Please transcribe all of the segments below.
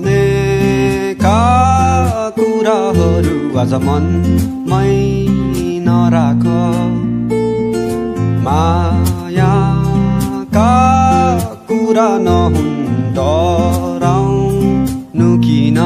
नभनेका कुराहरू आज मनमै नराख मायाका कुरा नहुन् डराउनु किन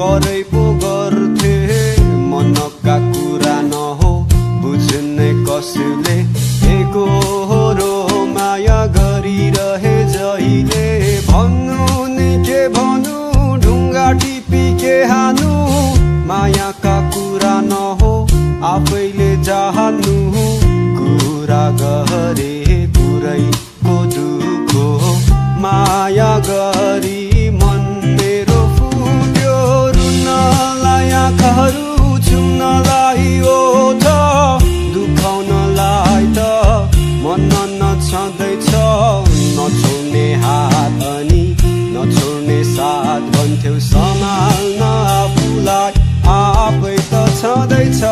करै पो गर्थे मनका कुरा नहो बुझ्ने कसले एकहोरो माया गरिरहे जहिले भन्नु नि के भन्नु ढुङ्गा टिपी के हानु मायाका कुरा नहो आफैले जान्नु कुरा गरे पुरैको दुःख माया गरी आँखाहरू छुम्नलाई ओठ दुखाउनलाई त मन नछँदैछ नछोड्ने हात अनि नछोड्ने साथ भन्थ्यौ सम्हाल्न आफूलाई आफै त छँदैछ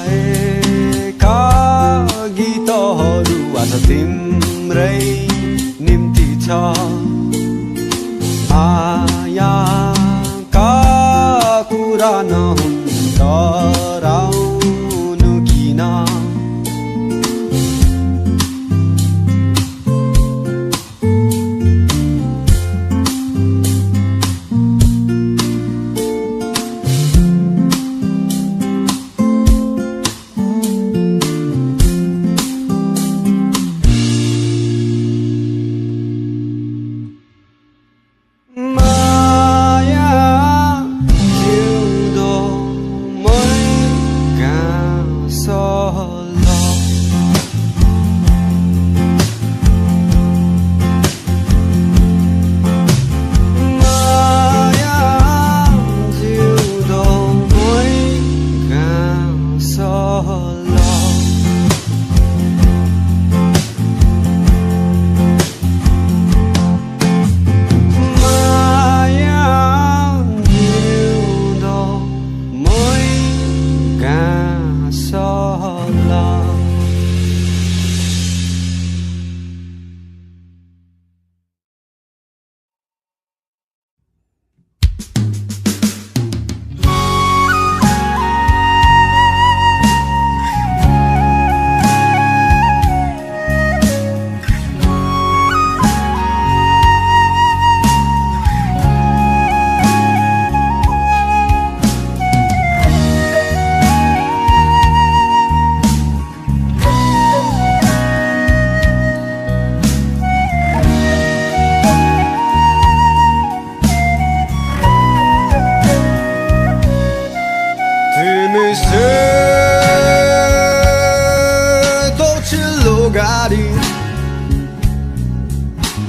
नगाएका गीतहरू आज तिम्रै निम्ति छ मायाका कुरा नहुन् डराउनु किन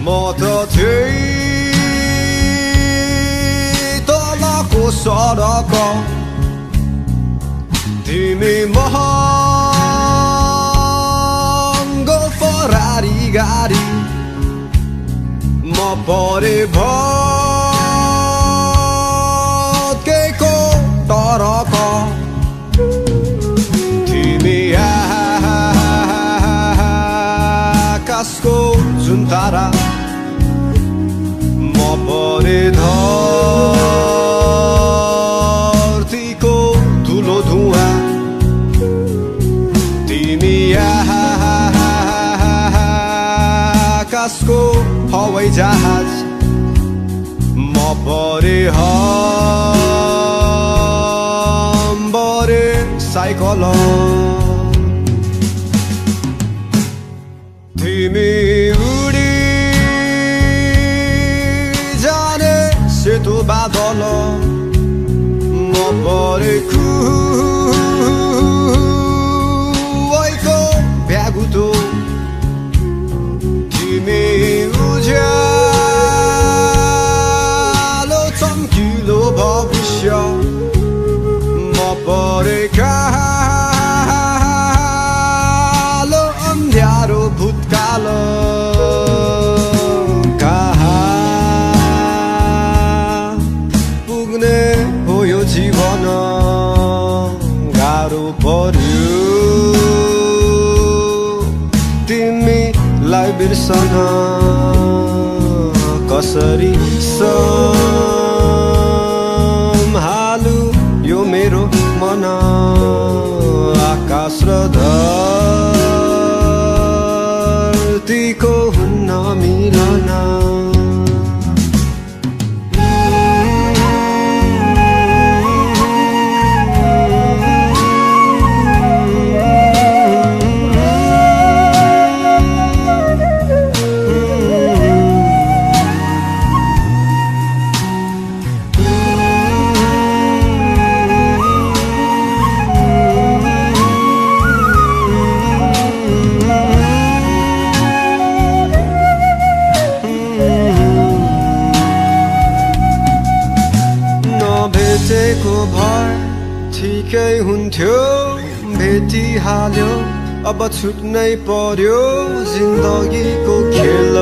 म त थिएँ तलको सडक तिमी महँगो फरारी गाडी म परे भत्केको टरक तिमी आकाशको जुन तारा म परे धरतीको धुलो धुवा तिमी आकाशको हवाई जहाज म परे हम्बरे साइकल तिमी उडी जाने सेतो बादल म परे खुवाइको भ्यागुतो तिमी उज्यालो चम्किलो भविष्य म परे कालो अन्ध्यारो भूतकाल कहाँ पुग्ने हो यो जीवन गाह्रो पर्यो तिमीलाई बिर्सन कसरी सम्हालु यो मेरो मन आकाश र धरतीको हुन्न मिलन भेटेको भए ठिकै हुन्थ्यो भेटिहाल्यो अब छुट्नै पर्यो जिन्दगीको खेल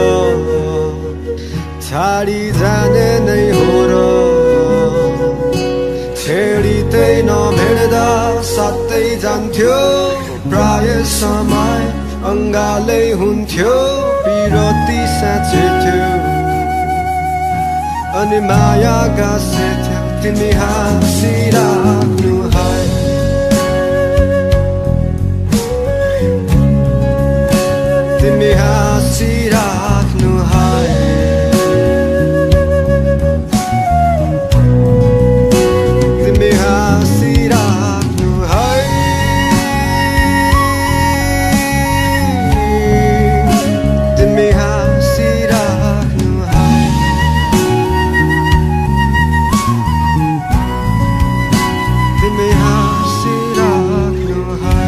छाडी जाने नै हो र छेडितै नभेट्दा साथै जान्थ्यो प्राय समय अङ्गालै हुन्थ्यो पिरती साँचे थियो अनि माया गाँसे थियो तिमी हाँसिराख्नु है तिमी हाँसिराख्नु है तिमी हाँसिराख्नु है तिमी हाँसिराख्नु है तिमी हाँसिराख्नु है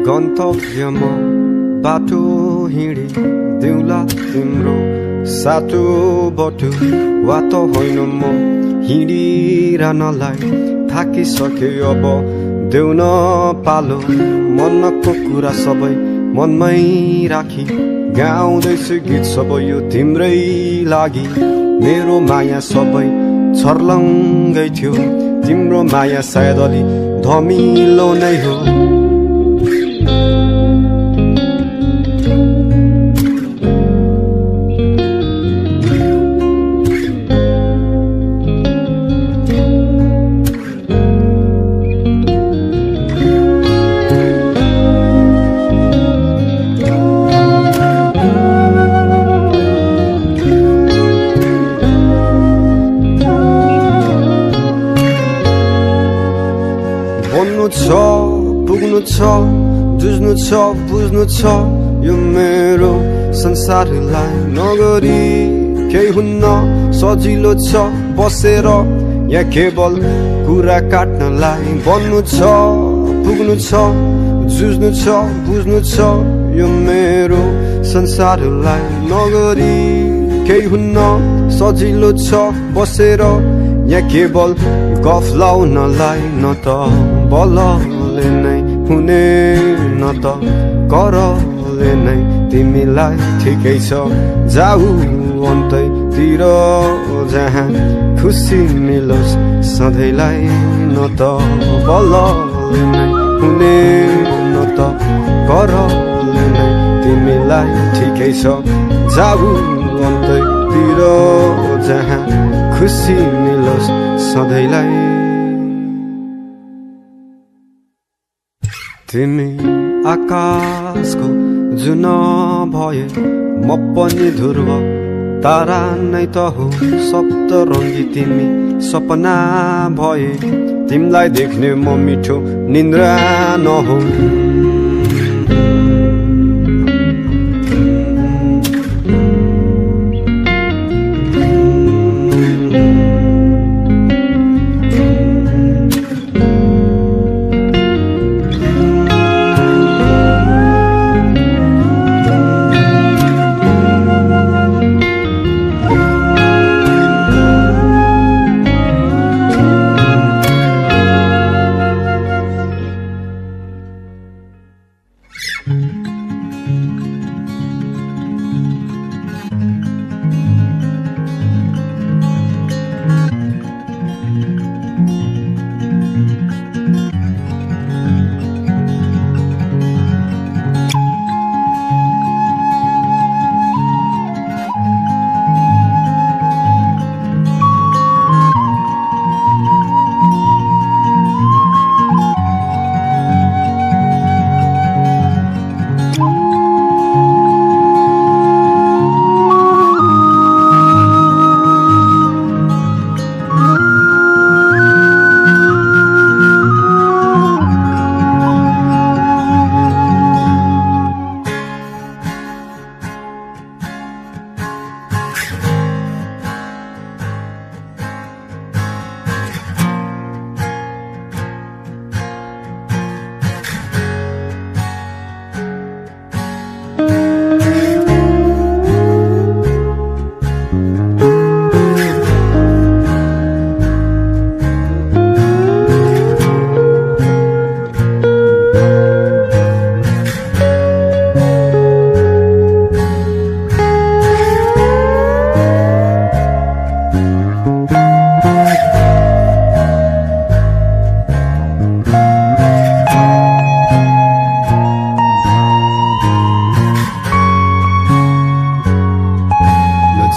गन्तव्यमा बाटो हिँडी दिउँला तिम्रो सातो बटु वा त होइन म हिँडिरहनलाई थाकिसके अब देउन पालो मनको कुरा सबै मनमै राखी गाउँदैछु गीत सबै यो तिम्रै लागि मेरो माया सबै छर्लङ्गै थियो तिम्रो माया सायद अलि धमिलो नै हो पुग्नु छ जुझ्नु छ बुझ्नु छ यो मेरो संसारलाई नगरी केही हुन्न सजिलो छ बसेर या केवल कुरा काट्नलाई बन्नु छ पुग्नु छ जुझ्नु छ बुझ्नु छ यो मेरो संसारलाई नगरी केही हुन्न सजिलो छ बसेर या केवल गफ लाउनलाई न त बलले नै हुने न त करले नै तिमीलाई ठिकै छ जाऊ अन्तैतिर जहाँ खुसी मिलोस् सधैँलाई न त बलले नै हुने न त करले नै तिमीलाई ठिकै छ जाऊ अन्तैतिर जहाँ खुसी मिलोस् सधैँलाई तिमी आकाशको जुन भए म पनि ध्रुव तारा नै त हो सप्तरङ्गी तिमी सपना भए तिमीलाई देख्ने म मिठो निन्द्रा नहो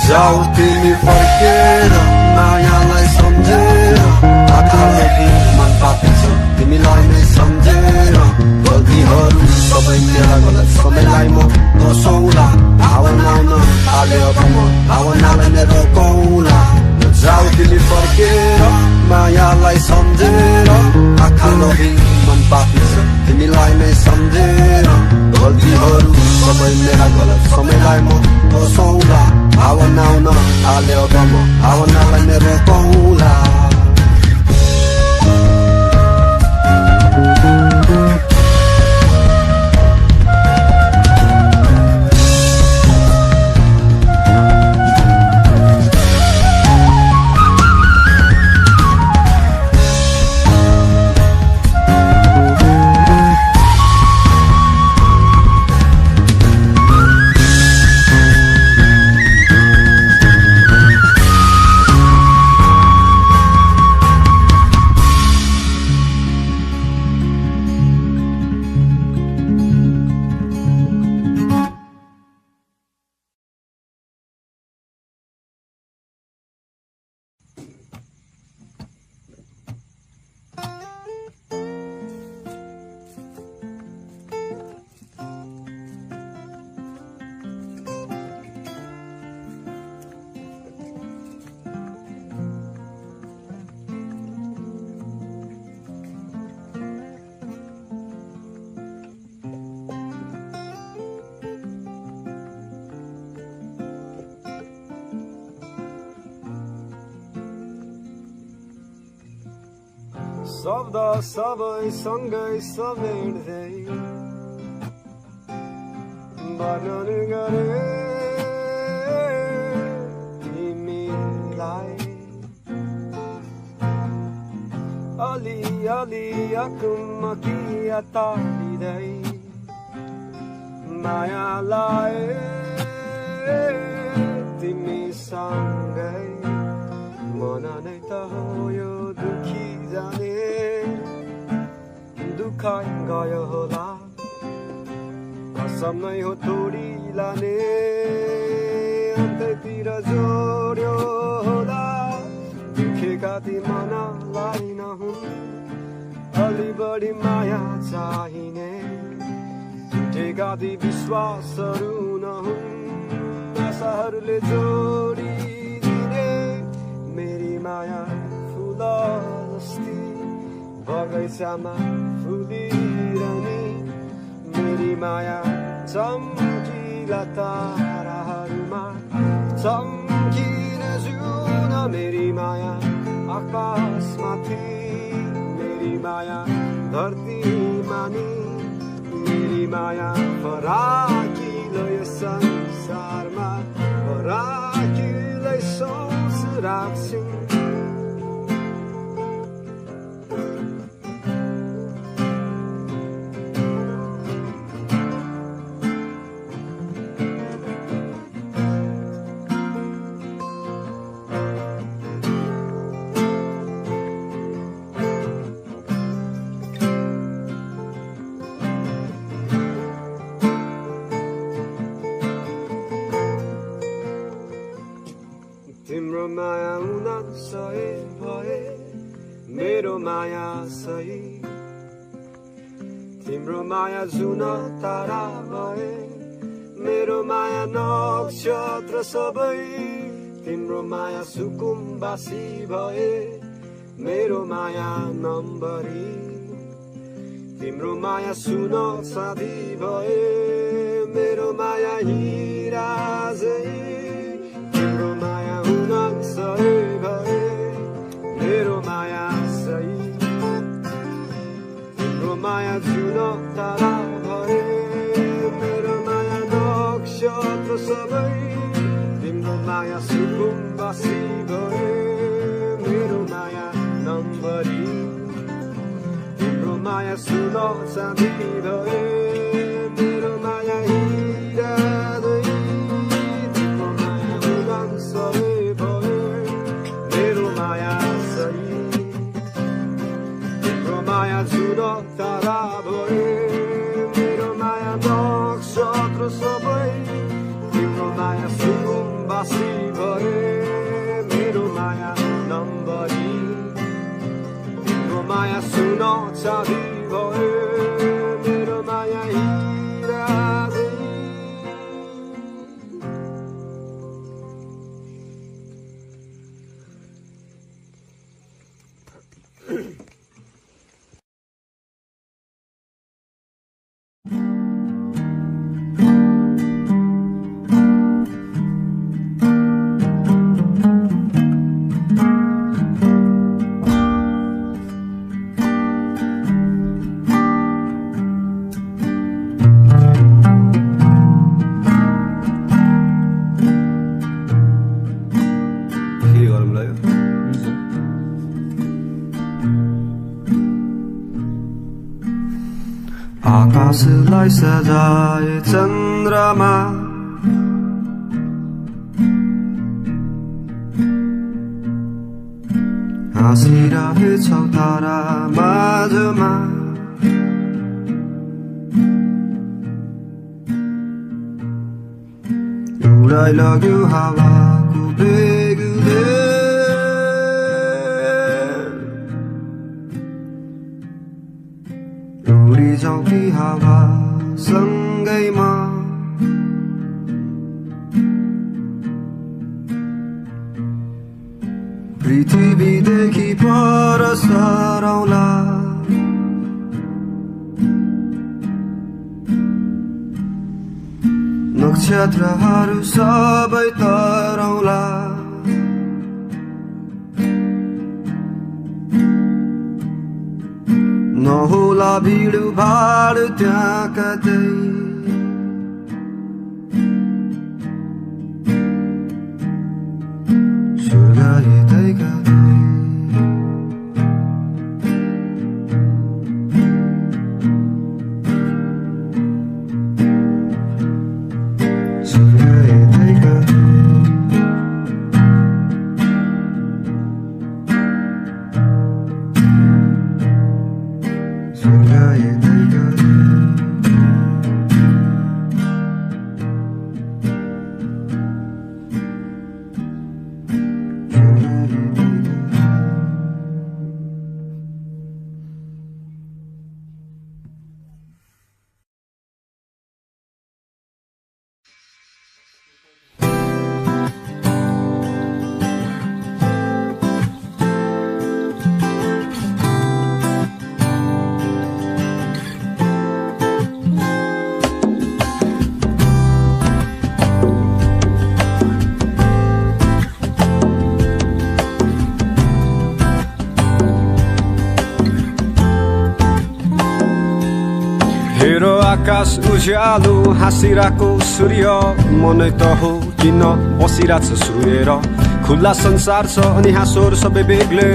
जाऊ तिमी फर्केर मायालाई सम्झेर आँखाले मन पापिन्छ तिमीलाई नै सम्झेर गल्तीहरू सबै मेरा गलत सबैलाई म दोषौला भावना आउन थाल्यो अब म भावनालाई नै रोकौला जाऊ तिमी फर्केर मायालाई सम्झेर आँखाले मन पापिन्छ तिमीलाई नै सम्झेर गल्तीहरू सबै मेरा गलत सबैलाई म दोषौला भावना आउन थाल्यो अब म भावनालाई नै रोकौला शब्द सबै सँगै समेट्दै वर्णन गरे तिमीलाई अलिअलि अकुमकिया तालिँदै मायालाई तिमीसँगै मन नै त हो यो दुखी जाने दुखाइ गयो होला कसम नै हो तोडी लाने अन्त्यतिर जोड्यो होला दुखेका ती मनलाई नहुन् अलि बढी माया चाहिने टुटेका ती विश्वासहरू नहुन् आशाहरूले जोडिदिने मेरी माया फुल जस्ती बगैँचामा फुलिरहने मेरी माया चम्किला ताराहरूमा चम्किने जुन मेरी माया आकाशमाथि मेरी माया धरतीमा नि मेरी माया फराकिलो यो संसारमा फराकिलै सोच राख्छिन् तिम्रो माया हुन सही भए मेरो माया सही तिम्रो माया जुन तारा भए मेरो माया नक्षत्र सबै तिम्रो माया सुकुम्बासी भए मेरो माया नम्बरी तिम्रो माया सुन चाँदी भए मेरो माया हिरा झै तिम्रो माया हुन सही भए मेरो माया सही तिम्रो माया जुन तारा भए मेरो माया नक्षत्र सबै तिम्रो माया सुकुम्बासी भए मेरो माया नम्बरी तिम्रो माया सुन चाँदी भए मेरो माया हिरा जुन तारा भए मेरो माया नक्षत्र सबै तिम्रो माया सुकुम्बासी भए मेरो माया नम्बरी तिम्रो माया सुन चाँदी भए मेरो माया हिरा आकाशलाई सजाए चन्द्रमा हाँसिरहेछौ तारा माझमा उडाइ लग्यो हावाको बेगले उडी जाऊ कि हावा सँगैमा पृथ्वीदेखि पर सरौला नक्षत्रहरू सबै तरौला नहोला भिड भाड त्यहाँ कतै स्वर्ग यतै कतै आकाश उज्यालो हाँसिरहेको सूर्य मनै त हो किन बसिरहेछ सुहेर खुल्ला संसार छ अनि हाँसोहरू सबै बेग्लै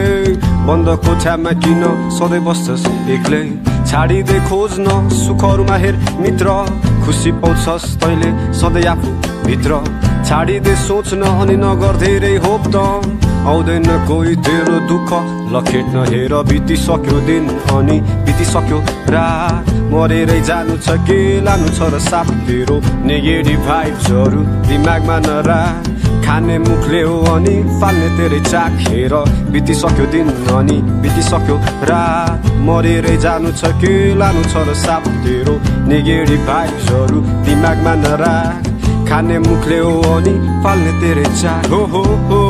बन्द कोठामा किन सधैँ बस्छस् एक्लै छाडिदे खोज्न सुखहरूमा हेर मित्र खुसी पाउँछस् तैले सधैँ आफू भित्र छाडिदे सोच्न अनि नगर धेरै होप त आउँदैन कोही तेरो दुःख लखेट्न हेर बितिसक्यो दिन अनि बितिसक्यो रात मरेरै जानु छ के लानु छ र साथ तेरो नेगेटिभ भाइब्सहरू दिमागमा नराख खाने मुखले हो अनि फाल्ने तेरै चाक हेर बितिसक्यो दिन अनि बितिसक्यो रात मरेरै जानु छ के लानु छ र साथ तेरो नेगेटिभ भाइब्सहरू दिमागमा नराख खाने मुखले हो अनि फाल्ने तेरै चाक हो हो हो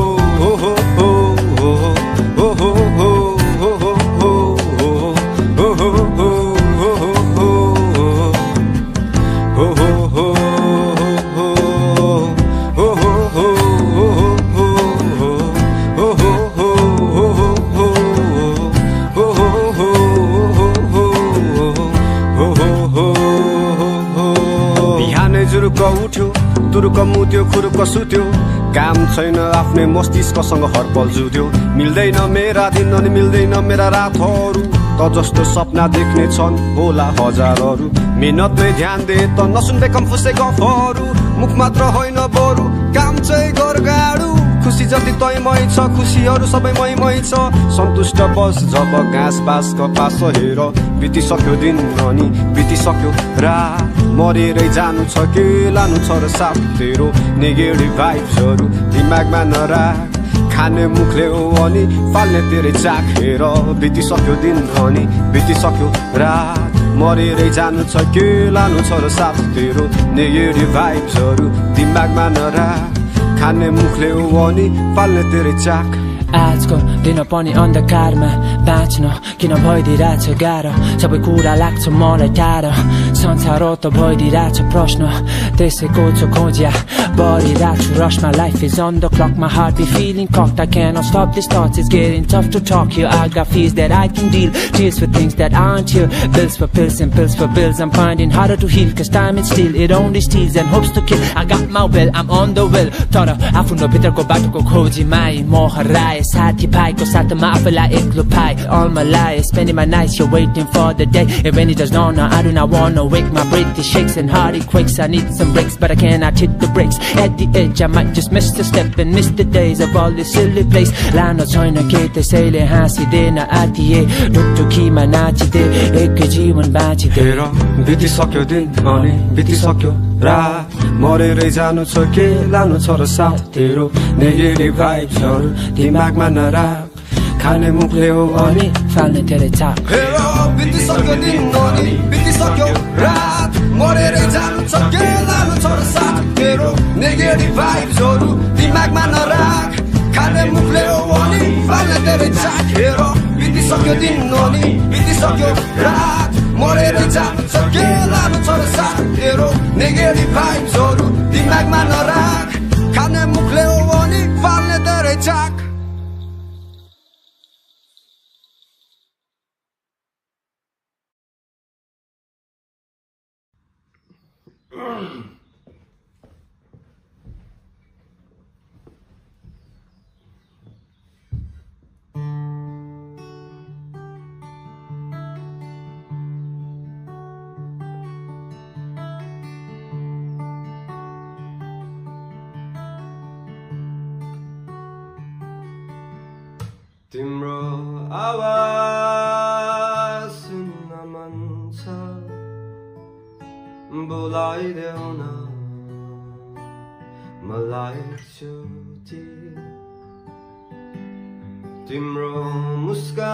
हो हो हो हो हो हो हो उठ्यो तुरुक मुत्यो खुरुक सुत्यो काम छैन आफ्नै मस्तिष्कसँग हरपल जुट्यो मिल्दैन मेरा दिन अनि मिल्दैन मेरा रातहरू त जस्तो सपना देख्ने छन् होला हजारहरू मेहनतमै ध्यान दे त नसुन्दै कम्फुसे गफहरू मुख मात्र होइन बरु काम चाहिँ गर गाडु खुसी जति तै मै छ खुसीहरू सबै मै छ सन्तुष्ट बस जब घाँस बास कपास हेर बितिसक्यो दिन अनि बितिसक्यो रात मरेरै जानु छ के लानु छ र साथ तेरो नेगेटिभ भाइब्सहरू दिमागमा नराख खाने मुखले हो अनि फाल्ने तेरै चाक हेर बितिसक्यो दिन अनि बितिसक्यो रात मरेरै जानु छ के लानु छ र साथ तेरो नेगेटिभ भाइब्सहरू दिमागमा नराख खाने मुखले हो अनि फाल्ने तेरै चाक आजको दिन पनि अन्धकारमा बाँच्न किन भइदिरहेछ गाह्रो सबै कुरा लाग्छ मलाई टाढो संसार त भइदिरहेछ प्रश्न त्यसैको छ खोज्या बढिरहेको छु rush my life is on the clock my heart be feeling cocked I cannot stop this thoughts it's getting tough to talk here I got fears that I can deal tears for things that aren't here bills for pills and pills for bills I'm finding harder to heal cause time is still it only steals and hopes to kill I got my will I'm on the will तर आफ्नो भित्रको बाटोको खोजीमा म हराए साथी भाइको साथमा आफैलाई एक्लो पाए all my life spending my nights you're waiting for the day and when it does not no I do not wanna wake my breath it shakes and heart it quakes I need some breaks but I cannot hit the brakes at the edge I might just miss the step and miss the days of all this silly place लानो छैन के त्यसैले हाँसिदेन आतिए ढुकढुकीमा नाचिदे एकै जीवन बाँचिदे हेर बितिसक्यो दिन अनि बितिसक्यो रात मरेरै जानु छ के लानु छ र साथ तेरो नेगेटिभ भाइब्सहरू दिमागमा नराख खाने मुखले हो अनि फाल्ने तेरै चाक हेर बितिसक्यो दिन अनि बितिसक्यो रात मरेरै जानु छ के लानु छ र साथ तेरो नेगेटिभ भाइब्सहरू दिमागमा नराख खाने मुखले हो अनि फाल्ने तेरै चाक हेर बितिसक्यो दिन अनि बितिसक्यो रात मरेरै जानु छ के लानु छ र साथ तेरो नेगेटिभ भाइब्सहरू दिमागमा नराख खाने मुखले हो अनि फाल्ने तेरै चाक तिम्रो आवाज सुन्न मन छ बोलाइदेऊ न मलाई एकचोटि तिम्रो मुस्कान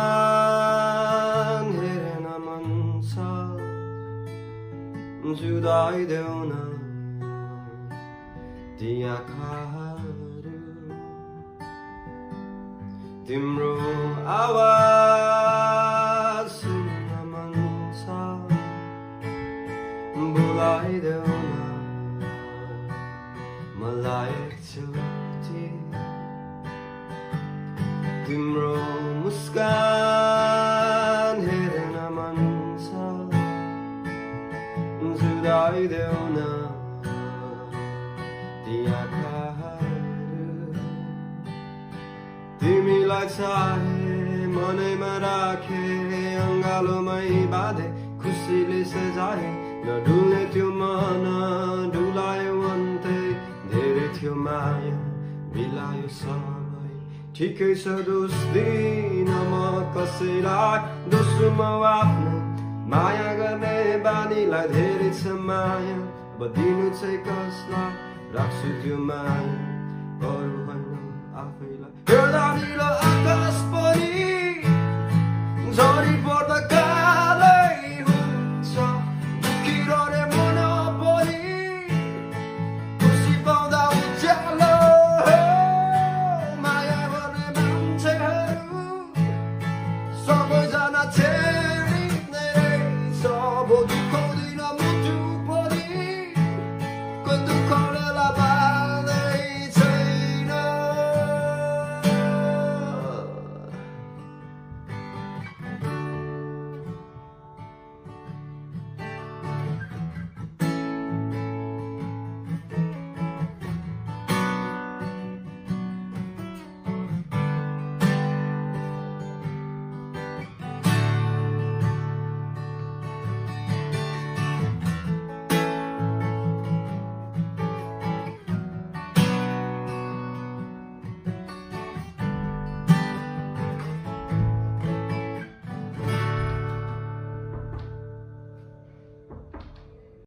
हेर्न मन छ जुदाइदेऊ न ती आँखाहरू तिम्रो आवाज सुन्न मन छ बोलाइदेऊ न मलाई एकचोटि तिम्रो मुस्कान हेर्न मन छ तिमीलाई चाहे मनैमा राखे अङ्गालोमै बाँधे खुसीले सजाए नडुल्ने त्यो मन डुलायो अन्तै धेरै थियो माया मिलायो सबै ठिकै छ दोष दिन म कसैलाई दोस्रो म आफ्नो माया गर्ने बानीलाई धेरै छ माया अब दिनु चाहिँ कसलाई राख्छु त्यो माया अरू होइन